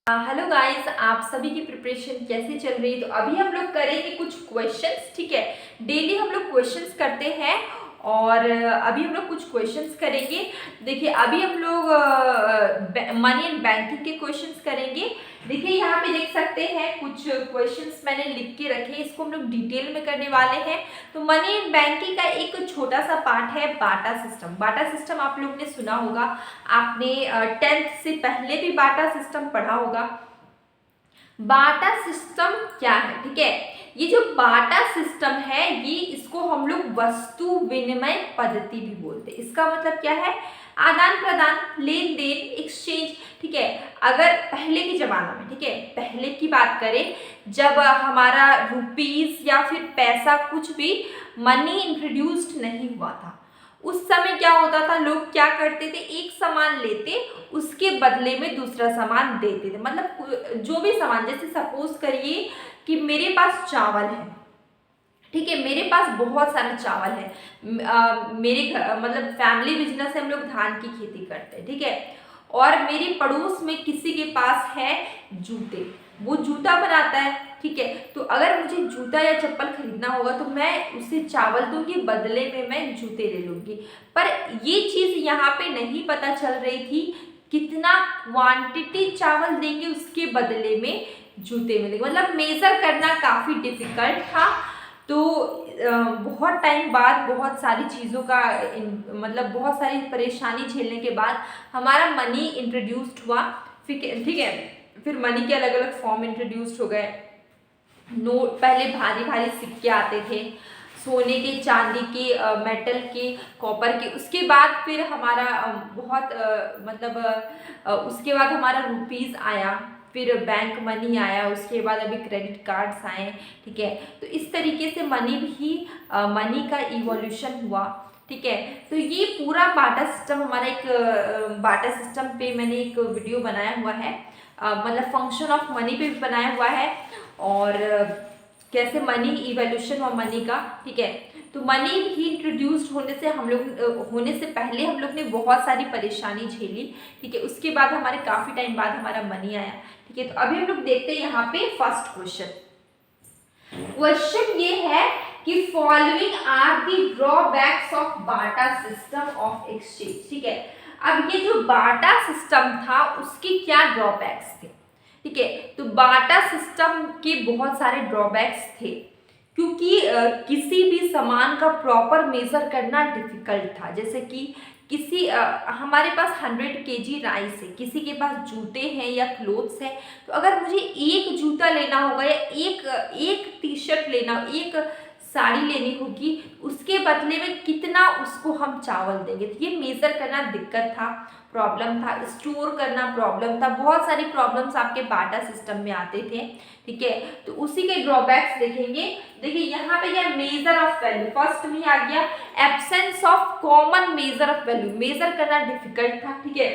Hello guys, आप सभी की प्रिपरेशन कैसे चल रही है। तो अभी हम लोग करेंगे कुछ क्वेश्चंस। ठीक है, डेली हम लोग क्वेश्चंस करते हैं और अभी हम लोग कुछ क्वेश्चंस करेंगे। देखिए, अभी हम लोग मनी एंड बैंकिंग के क्वेश्चंस करेंगे। देखिए, यहाँ पे देख सकते हैं कुछ क्वेश्चंस मैंने लिख के रखे हैं, इसको हम लोग डिटेल में करने वाले हैं। तो मनी एंड बैंकिंग का एक छोटा सा पार्ट है बाटा सिस्टम। बाटा सिस्टम आप लोग ने सुना होगा, आपने 10th से पहले भी बाटा सिस्टम पढ़ा होगा। बाटा सिस्टम क्या है? ठीक है, ये जो बाटा सिस्टम है, ये इसको हम लोग वस्तु विनिमय पद्धति भी बोलते हैं। इसका मतलब क्या है? आदान प्रदान, लेन देन, एक्सचेंज। ठीक है, अगर पहले के जमाना में, ठीक है, पहले की बात करें, जब हमारा रुपीस या फिर पैसा कुछ भी मनी इंट्रोड्यूस्ड नहीं हुआ था, उस समय क्या होता था, लोग क्या करते थे, एक सामान लेते, उसके बदले में दूसरा सामान देते थे। मतलब जो भी सामान, जैसे सपोज करिए कि मेरे पास चावल है, ठीक है, मेरे पास बहुत सारा चावल है। मेरे घर मतलब फैमिली बिजनेस से हम लोग धान की खेती करते हैं, ठीक है, और मेरे पड़ोस में किसी के पास है जूते, वो जूता बनाता है, ठीक है। तो अगर मुझे जूता या चप्पल खरीदना होगा तो मैं उसे चावल दूंगी, बदले में मैं जूते ले लूंगी। पर ये चीज यहाँ पे नहीं पता चल रही थी, कितना क्वांटिटी चावल देंगे उसके बदले में जूते मिलेंगे। मतलब मेजर करना काफी डिफिकल्ट था। तो बहुत टाइम बाद, बहुत सारी चीज़ों का मतलब बहुत सारी परेशानी झेलने के बाद हमारा मनी इंट्रोड्यूस्ड हुआ। ठीक है, फिर मनी के अलग अलग फॉर्म इंट्रोड्यूस्ड हो गए। नोट, पहले भारी भारी सिक्के आते थे, सोने के, चांदी के, मेटल के, कॉपर के। उसके बाद फिर हमारा उसके बाद हमारा रुपीस आया, फिर बैंक मनी आया, उसके बाद अभी क्रेडिट कार्ड्स आए। ठीक है, तो इस तरीके से मनी का इवोल्यूशन हुआ। ठीक है, तो ये पूरा बाटा सिस्टम हमारा एक बाटा सिस्टम पे मैंने एक वीडियो बनाया हुआ है, मतलब फंक्शन ऑफ मनी पे भी बनाया हुआ है, और कैसे मनी इवोल्यूशन हुआ मनी का। ठीक है, तो मनी भी इंट्रोड्यूस्ड होने से पहले हम लोग ने बहुत सारी परेशानी झेली। ठीक है, उसके बाद हमारे काफी टाइम बाद हमारा मनी आया। ठीक है, तो अभी हम लोग देखते हैं यहाँ पे फर्स्ट क्वेश्चन ये है कि following are the drawbacks of barter system of exchange. ठीक है, अब ये जो बाटा सिस्टम था उसके क्या ड्रॉबैक्स थे? ठीक है, तो बाटा सिस्टम के बहुत सारे ड्रॉबैक्स थे, क्योंकि किसी भी सामान का प्रॉपर मेजर करना डिफिकल्ट था। जैसे कि हमारे पास 100 kg राइस है, किसी के पास जूते हैं या क्लोथ्स है, तो अगर मुझे एक जूता लेना होगा या एक टी शर्ट लेना, एक साड़ी लेनी होगी, उसके बदले में कितना उसको हम चावल देंगे। तो ये मेजर करना दिक्कत था, प्रॉब्लम था, स्टोर करना प्रॉब्लम था, बहुत सारी प्रॉब्लम्स आपके बाटा सिस्टम में आते थे। ठीक है, तो उसी के ड्रॉबैक्स देखेंगे। देखिए, यहाँ पे यह मेजर ऑफ वैल्यू फर्स्ट में आ गया, absence of common measure of value, measure करना डिफिकल्ट था। ठीक है,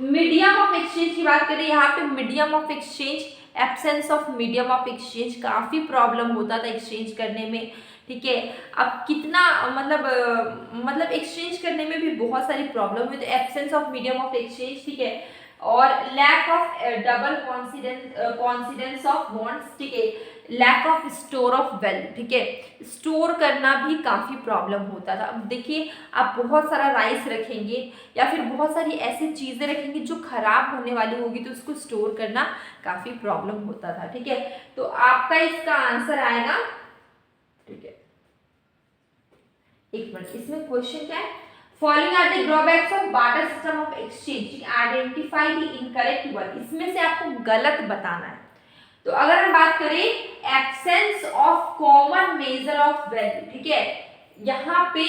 मीडियम ऑफ एक्सचेंज की बात करें, यहाँ पे medium of exchange, absence of medium of exchange, काफी प्रॉब्लम होता था एक्सचेंज करने में। ठीक है, अब कितना मतलब एक्सचेंज करने में भी बहुत सारी प्रॉब्लम हुई, तो absence of medium of exchange. ठीक है, और lack of double coincidence of bonds. ठीक है, lack of store of value. ठीक है, स्टोर करना भी काफी प्रॉब्लम होता था। अब देखिए, आप बहुत सारा राइस रखेंगे या फिर बहुत सारी ऐसी चीजें रखेंगे जो खराब होने वाली होगी, तो उसको स्टोर करना काफी प्रॉब्लम होता था। ठीक है, तो आपका इसका आंसर आएगा। ठीक है, एक मिनट, इसमें क्वेश्चन क्या है? Following are the drawbacks of barter system of exchange, identify the incorrect one. इसमें से आपको गलत बताना है। तो अगर हम बात करें absence of common measure of value, ठीक है, यहाँ पे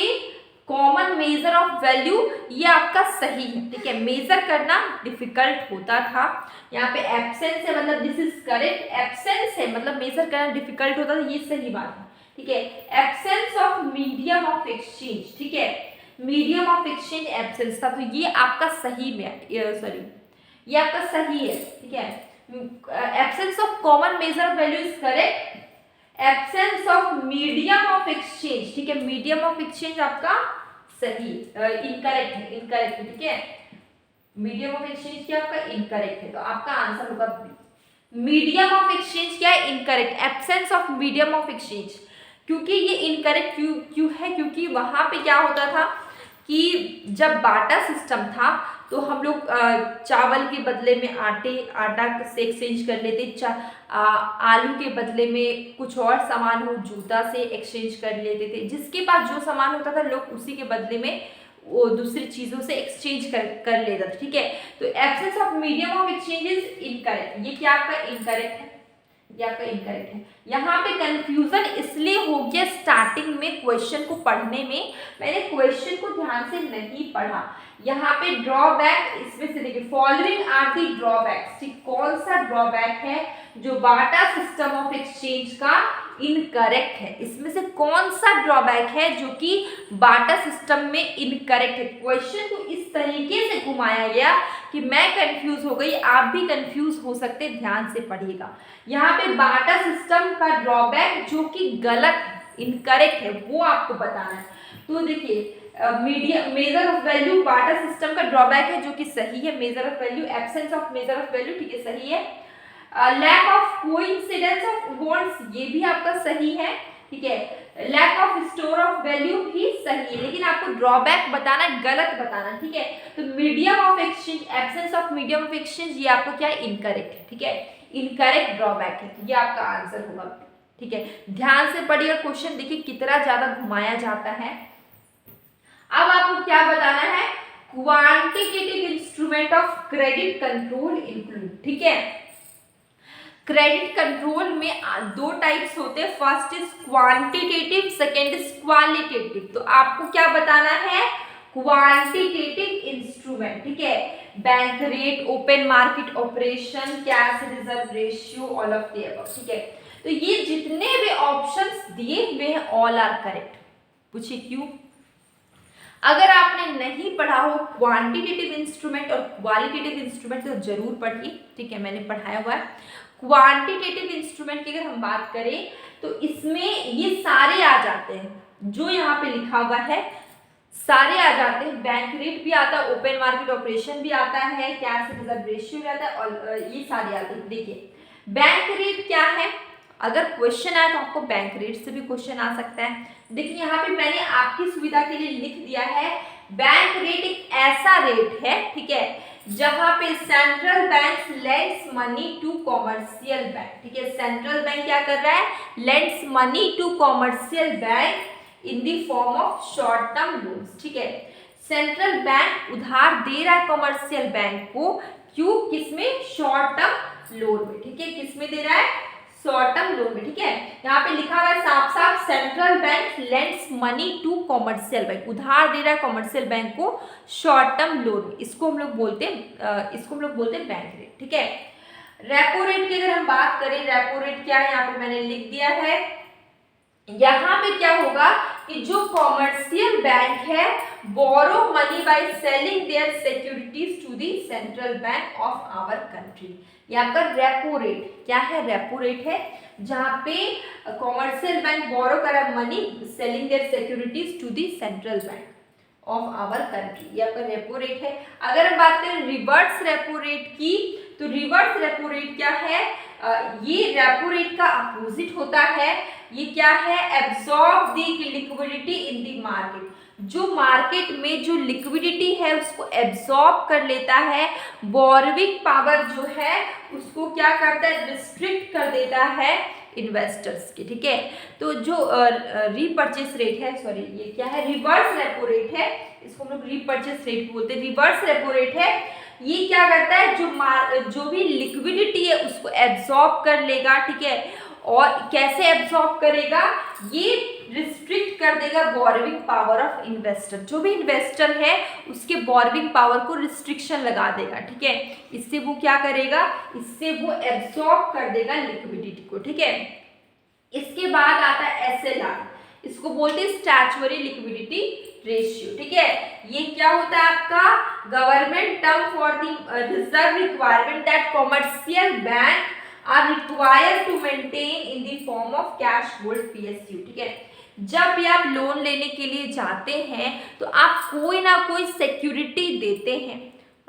कॉमन मेजर ऑफ वैल्यू ये आपका सही है। ठीक है, मेजर करना डिफिकल्ट होता था। यहाँ पे एब्सेंस है, मतलब दिस इज करेक्ट। एब्सेंस है मतलब मेजर करना डिफिकल्ट होता था, ये सही बात है। ठीक है, absence of medium of exchange. ठीक है, मीडियम ऑफ एक्सचेंज एब्सेंस था, तो ये आपका सही में, सॉरी, ये आपका सही है। ठीक है, absence of common measure of value is correct, absence of medium of exchange. ठीक है, मीडियम ऑफ एक्सचेंज आपका सही, इनकरेक्ट है, इनकरेक्ट है। ठीक है, मीडियम ऑफ एक्सचेंज क्या आपका इनकरेक्ट है, तो आपका आंसर होगा बी। मीडियम ऑफ एक्सचेंज क्या है, incorrect, absence of medium of exchange. क्योंकि ये इनकरेक्ट क्यों है, क्योंकि वहां पे क्या होता था कि जब बाटा सिस्टम था तो हम लोग चावल के बदले में आटा से एक्सचेंज कर लेते, आलू के बदले में कुछ और सामान हो, जूता से एक्सचेंज कर लेते थे, जिसके पास जो सामान होता था लोग उसी के बदले में वो दूसरी चीजों से एक्सचेंज कर लेता था, ठीक है। तो absence of medium of exchange is incorrect, ये क्या आपका इनकरेक्ट है, ये आपका इनकरेक्ट है। यहाँ पे कंफ्यूजन इसलिए हो गया स्टार्टिंग में क्वेश्चन को पढ़ने में, मैंने क्वेश्चन को ध्यान से नहीं पढ़ा। यहाँ पे ड्रॉबैक, इसमें से देखिए फॉलोइंग आर दी ड्रॉबैक्स, ठीक, कौन सा ड्रॉबैक है जो बाटा सिस्टम ऑफ एक्सचेंज का इनकरेक्ट है, इसमें से कौन सा ड्रॉबैक है जो कि बाटा सिस्टम में इनकरेक्ट है। क्वेश्चन को इस तरीके से घुमाया गया कि मैं कंफ्यूज हो गई, आप भी कंफ्यूज हो सकते, ध्यान से पढ़िएगा। यहाँ पे बाटा सिस्टम का ड्रॉबैक जो कि गलत है, इनकरेक्ट है, वो आपको बताना है। तो देखिए medium measure of value barter system का ड्रॉबैक है जो कि सही है, measure of value, absence of measure of value, ठीक है, सही है। Lack of coincidence of events, ये भी आपका सही है, ठीक है। Lack of store of value भी सही है, लेकिन आपको ड्रॉबैक बताना, गलत बताना, ठीक है। तो medium of exchange, absence of medium of exchange, ये आपको क्या है, इनकरेक्ट है, ठीक है, इनकरेक्ट ड्रॉबैक है, ये आपका आंसर होगा, ठीक है। ध्यान से पढ़िएगा क्वेश्चन, देखिए कितना ज्यादा घुमाया जाता है। अब आपको क्या बताना है, quantitative instrument of credit control include, ठीक है। क्रेडिट कंट्रोल में दो टाइप्स होते हैं, first is quantitative, second is qualitative. तो आपको क्या बताना है, क्वांटिटेटिव इंस्ट्रूमेंट, ठीक है, bank rate, open market operation, cash reserve ratio, all of the above, ठीक है। तो ये जितने भी ऑप्शंस दिए हुए हैं ऑल आर करेक्ट। पूछिए क्यों? अगर आपने नहीं पढ़ा हो क्वांटिटेटिव इंस्ट्रूमेंट और क्वालिटेटिव इंस्ट्रूमेंट तो जरूर पढ़िए, ठीक है, मैंने पढ़ाया हुआ है। क्वांटिटेटिव इंस्ट्रूमेंट की अगर हम बात करें तो इसमें ये सारे आ जाते हैं, जो यहाँ पे लिखा हुआ है सारे आ जाते हैं, बैंक रेट भी आता है, ओपन मार्केट ऑपरेशन भी आता है, कैश रिजर्व रेशियो भी आता है, और ये सारे आते हैं। देखिए बैंक रेट क्या है, अगर क्वेश्चन आए तो आपको बैंक रेट से भी क्वेश्चन आ सकता है। देखिए यहाँ पे मैंने आपकी सुविधा के लिए लिख दिया है, बैंक रेट एक ऐसा रेट है, ठीक है, जहां पे central bank lends money to commercial bank, ठीक है, सेंट्रल बैंक क्या कर रहा है, lends money to commercial bank in the form of short term loans, ठीक है। सेंट्रल बैंक उधार दे रहा है कॉमर्शियल बैंक को, क्यों, किसमें, शॉर्ट टर्म लोन में, ठीक है, किसमें दे रहा है, शॉर्ट टर्म लोन में, ठीक है। यहाँ पे लिखा हुआ है साफ साफ, central bank lends money to commercial bank, उधार दे रहा है कॉमर्शियल बैंक को शॉर्ट टर्म लोन में, इसको हम लोग बोलते हैं बैंक रेट, ठीक है। रेपो रेट की अगर हम बात करें, रेपो रेट क्या है, यहाँ पे मैंने लिख दिया है। यहाँ पे क्या होगा कि जो कॉमर्शियल बैंक है borrow money by selling their securities to the central bank of our country, ये आपका रेपो रेट क्या है, रेपो रेट है, जहां पे कॉमर्शियल बैंक बोरो कर रहा है money selling their securities to the central bank of our country, ये आपका रेपो रेट है। अगर हम बात करें रिवर्स रेपो रेट की, तो रिवर्स रेपो रेट क्या है, ये रेपो रेट का अपोजिट होता है। ये क्या है, absorb the liquidity in the market, जो मार्केट में जो लिक्विडिटी है उसको एब्सॉर्ब कर लेता है, बोरोविंग पावर जो है उसको क्या करता है, रिस्ट्रिक्ट कर देता है इन्वेस्टर्स के, ठीक है। तो जो रीपर्चेस रेट है, सॉरी ये क्या है, रिवर्स रेपो रेट है, इसको हम लोग रीपर्चेस रेट बोलते हैं, रिवर्स रेपो रेट है। ये क्या करता है, जो भी लिक्विडिटी है उसको एब्सॉर्ब कर लेगा, ठीक है, और कैसे एब्सॉर्ब करेगा, ये रिस्ट्रिक्ट कर देगा बोरोविंग पावर ऑफ इन्वेस्टर, जो भी इन्वेस्टर है उसके बोरोविंग पावर को रिस्ट्रिक्शन लगा देगा, ठीक है। इससे वो क्या करेगा, इससे वो एब्सॉर्ब कर देगा लिक्विडिटी को, ठीक है। इसके बाद आता है SLR, इसको बोलते हैं स्टैट्यूटरी लिक्विडिटी रेशियो, ठीक है। ये क्या होता है आपका, government term for the reserve requirement that commercial bank are required to maintain in the form of cash gold PSU, ठीक है। जब भी आप लोन लेने के लिए जाते हैं तो आप कोई ना कोई सिक्योरिटी देते हैं,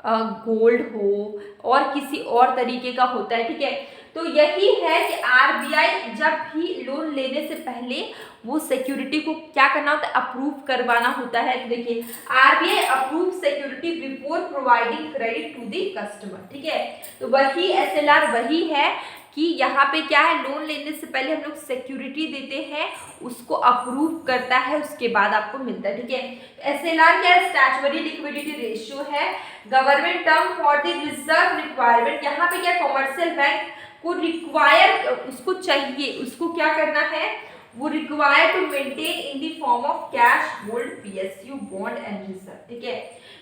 गोल्ड हो और किसी और तरीके का होता है, ठीक है। तो यही है कि आरबीआई जब भी लोन लेने से पहले वो सिक्योरिटी को क्या करना होता है, अप्रूव करवाना होता है। तो देखिए RBI approve security before providing credit to the customer, ठीक है। तो वही एसएलआर वही है कि यहाँ पे क्या है, लोन लेने से पहले हम लोग सिक्योरिटी देते हैं, उसको अप्रूव करता है, उसके बाद आपको मिलता है, ठीक है। एसएलआर क्या है, स्टैट्यूटरी लिक्विडिटी रेशियो है, government term for the reserve requirement. यहाँ पे क्या कमर्शियल बैंक को रिक्वायर, उसको चाहिए, उसको क्या करना है, वो require to maintain in the form of cash, gold, PSU, bond and reserve, ठीक है।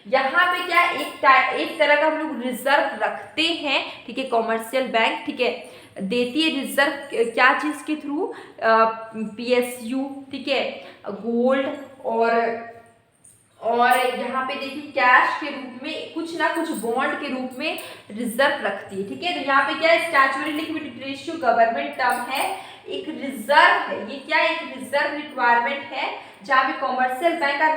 यहाँ पे क्या एक तरह का हम लोग रिजर्व रखते हैं, ठीक है, कॉमर्शियल बैंक, ठीक है, देती है रिजर्व क्या चीज के थ्रू, पीएसयू, ठीक है, गोल्ड और यहाँ पे देखिए कैश के रूप में, कुछ ना कुछ बॉन्ड के रूप में रिजर्व रखती है, ठीक है। तो यहाँ पे क्या है, statutory liquidity ratio government term है, एक रिजर्व है, ये क्या एक रिजर्व रिक्वायरमेंट है, जहाँ पे कॉमर्शियल बैंक का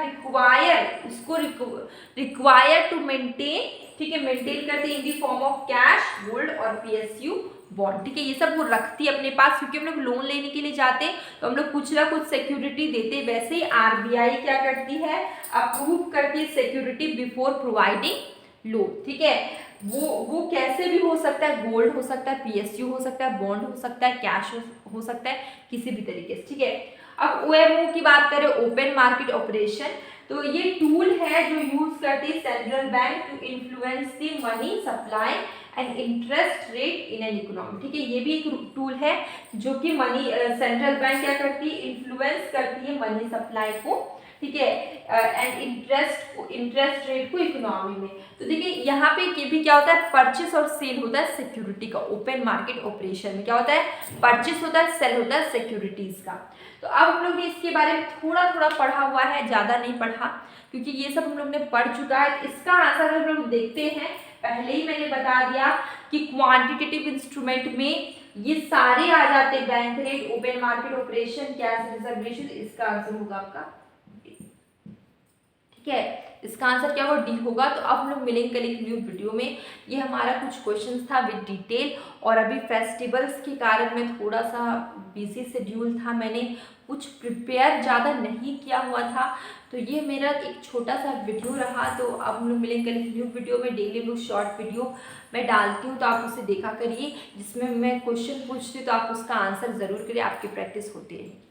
रिक्वायर टू मेंटेन, ठीक है, मेंटेन करते in the form of cash, gold और पीएसयू बॉन्ड, ठीक है। ये सब वो रखती है अपने पास, क्योंकि हम लोग लोन लेने के लिए जाते हैं तो हम लोग कुछ ना कुछ सिक्योरिटी देते हैं। वैसे ही आरबीआई क्या करती है, अप्रूव करती है सिक्योरिटी बिफोर प्रोवाइडिंग लोन, ठीक है। वो कैसे भी हो सकता है, गोल्ड हो सकता है, पीएसयू हो सकता है, बॉन्ड हो सकता है, कैश हो सकता है, किसी भी तरीके से, ठीक है। अब ओएमओ की बात करें, ओपन मार्केट ऑपरेशन, तो ये टूल है जो यूज करती है central bank to influence the money supply and interest rate in an economy, ठीक है। ये भी एक टूल है जो कि मनी सेंट्रल बैंक क्या करती है, इन्फ्लुएंस करती है मनी सप्लाई को, ठीक है, एंड इंटरेस्ट रेट को इकोनॉमी में। तो देखिए यहाँ पे ये भी क्या होता है, परचेस और सेल होता है सिक्योरिटी का। ओपन मार्केट ऑपरेशन में क्या होता है, परचेस होता है, सेल होता है सिक्योरिटीज का। तो अब हम लोग ने इसके बारे में थोड़ा थोड़ा पढ़ा हुआ है, ज़्यादा नहीं पढ़ा, क्योंकि ये सब हम लोग ने पढ़ चुका है। इसका आंसर हम लोग देखते हैं, पहले ही मैंने बता दिया कि क्वांटिटेटिव इंस्ट्रूमेंट में ये सारे आ जाते हैं, bank rate, open market operation, cash reserve ratio. इसका आंसर होगा आपका, ठीक है, इसका आंसर क्या होगा, डी होगा। तो अब हम लोग मिलेंगे कल एक न्यू वीडियो में। ये हमारा कुछ क्वेश्चंस था विद डिटेल, और अभी फेस्टिवल्स के कारण मैं थोड़ा सा बिजी शेड्यूल था, मैंने कुछ प्रिपेयर ज़्यादा नहीं किया हुआ था, तो ये मेरा एक छोटा सा वीडियो रहा। तो अब हम लोग मिलेंगे कल एक न्यू वीडियो में। डेली लोग शॉर्ट वीडियो मैं डालती हूँ, तो आप उसे देखा करिए, जिसमें मैं क्वेश्चन पूछती हूँ तो आप उसका आंसर ज़रूर करिए, आपकी प्रैक्टिस होती है।